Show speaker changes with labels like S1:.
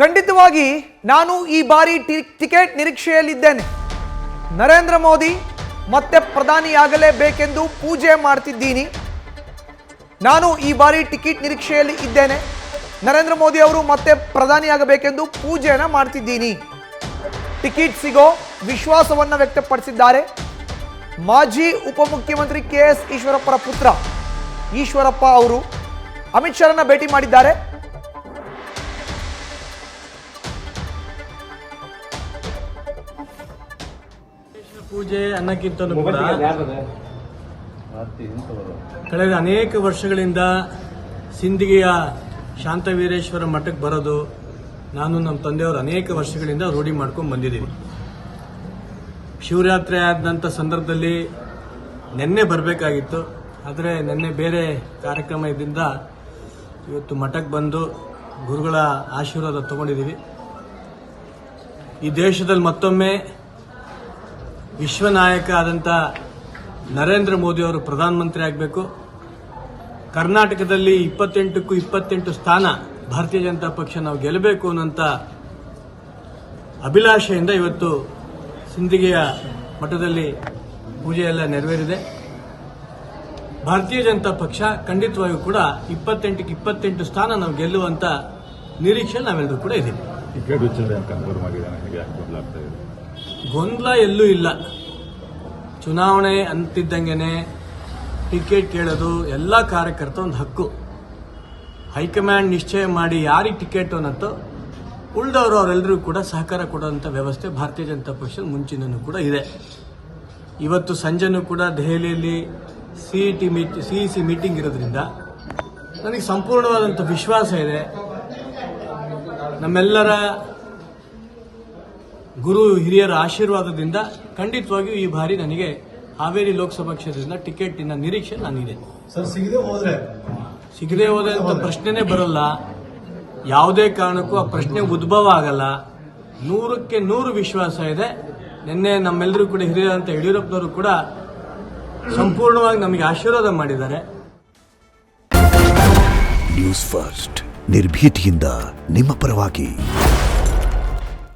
S1: ಖಂಡಿತವಾಗಿ ನಾನು ಈ ಬಾರಿ ಟಿಕೆಟ್ ನಿರೀಕ್ಷೆಯಲ್ಲಿದ್ದೇನೆ. ನರೇಂದ್ರ ಮೋದಿ ಮತ್ತೆ ಪ್ರಧಾನಿಯಾಗಲೇಬೇಕೆಂದು ಪೂಜೆ ಮಾಡ್ತಿದ್ದೀನಿ. ನಾನು ಈ ಬಾರಿ ಟಿಕೆಟ್ ನಿರೀಕ್ಷೆಯಲ್ಲಿ ಇದ್ದೇನೆ. ನರೇಂದ್ರ ಮೋದಿ ಅವರು ಮತ್ತೆ ಪ್ರಧಾನಿಯಾಗಬೇಕೆಂದು ಪೂಜೆಯನ್ನು ಮಾಡ್ತಿದ್ದೀನಿ. ಟಿಕೆಟ್ ಸಿಗೋ ವಿಶ್ವಾಸವನ್ನು ವ್ಯಕ್ತಪಡಿಸಿದ್ದಾರೆ ಮಾಜಿ ಉಪಮುಖ್ಯಮಂತ್ರಿ KS ಈಶ್ವರಪ್ಪರ ಪುತ್ರ ಈಶ್ವರಪ್ಪ ಅವರು ಅಮಿತ್ ಶಾರನ್ನ ಭೇಟಿ ಮಾಡಿದ್ದಾರೆ.
S2: ಪೂಜೆ ಅನ್ನಕ್ಕಿಂತಲೂ ಕೂಡ ಕಳೆದ ಅನೇಕ ವರ್ಷಗಳಿಂದ ಸಿಂದಗಿಯ ಶಾಂತವೀರೇಶ್ವರ ಮಠಕ್ಕೆ ಬರೋದು ನಾನು ನಮ್ಮ ತಂದೆಯವರು ಅನೇಕ ವರ್ಷಗಳಿಂದ ರೂಢಿ ಮಾಡ್ಕೊಂಡು ಬಂದಿದ್ದೀವಿ. ಶಿವರಾತ್ರಿ ಆದಂಥ ಸಂದರ್ಭದಲ್ಲಿ ನಿನ್ನೆ ಬರಬೇಕಾಗಿತ್ತು, ಆದರೆ ನಿನ್ನೆ ಬೇರೆ ಕಾರ್ಯಕ್ರಮ ಇದ್ದಿಂದ ಇವತ್ತು ಮಠಕ್ಕೆ ಬಂದು ಗುರುಗಳ ಆಶೀರ್ವಾದ ತಗೊಂಡಿದ್ದೀವಿ. ಈ ದೇಶದಲ್ಲಿ ಮತ್ತೊಮ್ಮೆ ವಿಶ್ವನಾಯಕ ಆದಂಥ ನರೇಂದ್ರ ಮೋದಿ ಅವರು ಪ್ರಧಾನಮಂತ್ರಿ ಆಗಬೇಕು. ಕರ್ನಾಟಕದಲ್ಲಿ 28ಕ್ಕೂ 28 ಸ್ಥಾನ ಭಾರತೀಯ ಜನತಾ ಪಕ್ಷ ನಾವು ಗೆಲ್ಲಬೇಕು ಅನ್ನೋಂಥ ಅಭಿಲಾಷೆಯಿಂದ ಇವತ್ತು ಸಿಂದಗಿಯ ಮಠದಲ್ಲಿ ಪೂಜೆ ಎಲ್ಲ ನೆರವೇರಿದೆ. ಭಾರತೀಯ ಜನತಾ ಪಕ್ಷ ಖಂಡಿತವಾಗಿಯೂ ಕೂಡ 28ಕ್ಕೆ 28 ಸ್ಥಾನ ನಾವು ಗೆಲ್ಲುವಂತ ನಿರೀಕ್ಷೆ ನಾವೆಲ್ಲರೂ ಕೂಡ ಇದ್ದೀವಿ. ಗೊಂದಲ ಎಲ್ಲೂ ಇಲ್ಲ. ಚುನಾವಣೆ ಅಂತಿದ್ದಂಗೆನೆ ಟಿಕೆಟ್ ಕೇಳೋದು ಎಲ್ಲ ಕಾರ್ಯಕರ್ತ ಒಂದು ಹಕ್ಕು. ಹೈಕಮಾಂಡ್ ನಿಶ್ಚಯ ಮಾಡಿ ಯಾರಿಗೆ ಟಿಕೆಟ್ ಅನ್ನತ್ತೋ ಉಳಿದವರು ಅವರೆಲ್ಲರೂ ಕೂಡ ಸಹಕಾರ ಕೊಡುವಂಥ ವ್ಯವಸ್ಥೆ ಭಾರತೀಯ ಜನತಾ ಪಕ್ಷದ ಮುಂಚಿನೂ ಕೂಡ ಇದೆ. ಇವತ್ತು ಸಂಜೆನೂ ಕೂಡ ದೆಹಲಿಯಲ್ಲಿ CEC ಮೀಟಿಂಗ್ ಇರೋದ್ರಿಂದ ನನಗೆ ಸಂಪೂರ್ಣವಾದಂಥ ವಿಶ್ವಾಸ ಇದೆ. ನಮ್ಮೆಲ್ಲರ ಗುರು ಹಿರಿಯರ ಆಶೀರ್ವಾದದಿಂದ ಖಂಡಿತವಾಗಿಯೂ ಈ ಬಾರಿ ನನಗೆ ಹಾವೇರಿ ಲೋಕಸಭಾ ಕ್ಷೇತ್ರದಿಂದ ಟಿಕೆಟಿನ ನಿರೀಕ್ಷೆ ನಾನಿದೆ. ಸಿಗದೆ ಹೋದ್ರೆ ಅಂತ ಪ್ರಶ್ನೆನೇ ಬರಲ್ಲ. ಯಾವುದೇ ಕಾರಣಕ್ಕೂ ಆ ಪ್ರಶ್ನೆ ಉದ್ಭವ ಆಗಲ್ಲ. 100ಕ್ಕೆ 100 ವಿಶ್ವಾಸ ಇದೆ. ನಿನ್ನೆ ನಮ್ಮೆಲ್ಲರೂ ಕೂಡ ಹಿರಿಯರಂತ ಯಡಿಯೂರಪ್ಪನವರು ಕೂಡ ಸಂಪೂರ್ಣವಾಗಿ ನಮಗೆ ಆಶೀರ್ವಾದ ಮಾಡಿದ್ದಾರೆ.
S3: ನ್ಯೂಸ್ ಫಸ್ಟ್ ನಿರ್ಭೀತಿಯಿಂದ ನಿಮ್ಮ ಪರವಾಗಿ.